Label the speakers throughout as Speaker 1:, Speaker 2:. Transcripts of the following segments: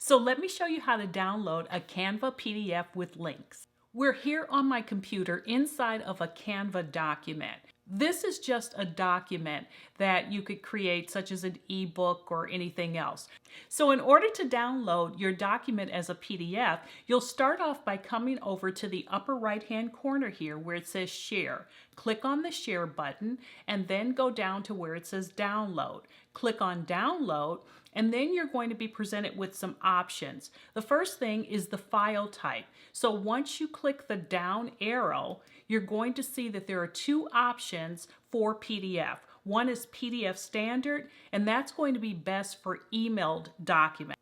Speaker 1: So let me show you how to download a Canva PDF with links. We're here on my computer inside of a Canva document. This is just a document that you could create, such as an ebook or anything else. So in order to download your document as a PDF, you'll start off by coming over to the upper right-hand corner here where it says Share. Click on the Share button and then go down to where it says Download. Click on Download, and then you're going to be presented with some options. The first thing is the file type. So once you click the down arrow, you're going to see that there are two options for PDF. One is PDF Standard, and that's going to be best for emailed documents.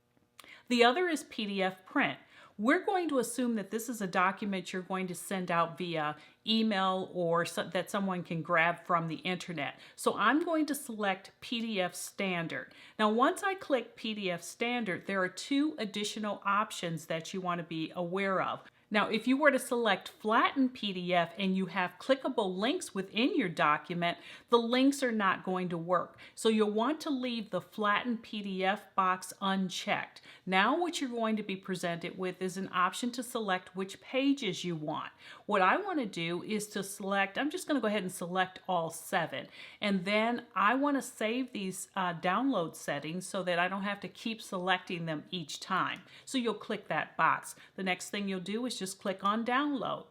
Speaker 1: The other is PDF Print. We're going to assume that this is a document you're going to send out via email or that someone can grab from the internet. So I'm going to select PDF Standard. Now, once I click PDF Standard, there are two additional options that you want to be aware of. Now, if you were to select Flatten PDF and you have clickable links within your document, the links are not going to work. So you'll want to leave the Flatten PDF box unchecked. Now what you're going to be presented with is an option to select which pages you want. What I want to do is to select, I'm just going to go ahead and select all 7. And then I want to save these download settings so that I don't have to keep selecting them each time. So you'll click that box. The next thing you'll do is just click on Download.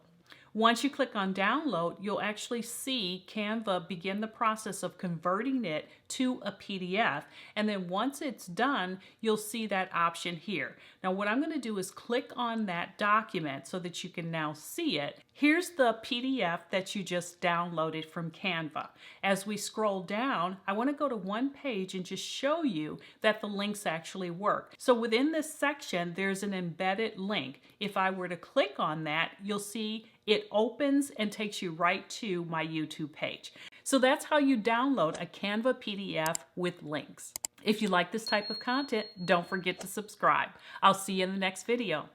Speaker 1: Once you click on Download, you'll actually see Canva begin the process of converting it to a PDF. And then once it's done, you'll see that option here. Now what I'm going to do is click on that document so that you can now see it. Here's the PDF that you just downloaded from Canva. As we scroll down, I want to go to one page and just show you that the links actually work. So within this section, there's an embedded link. If I were to click on that, you'll see it opens and takes you right to my YouTube page. So that's how you download a Canva PDF with links. If you like this type of content, don't forget to subscribe. I'll see you in the next video.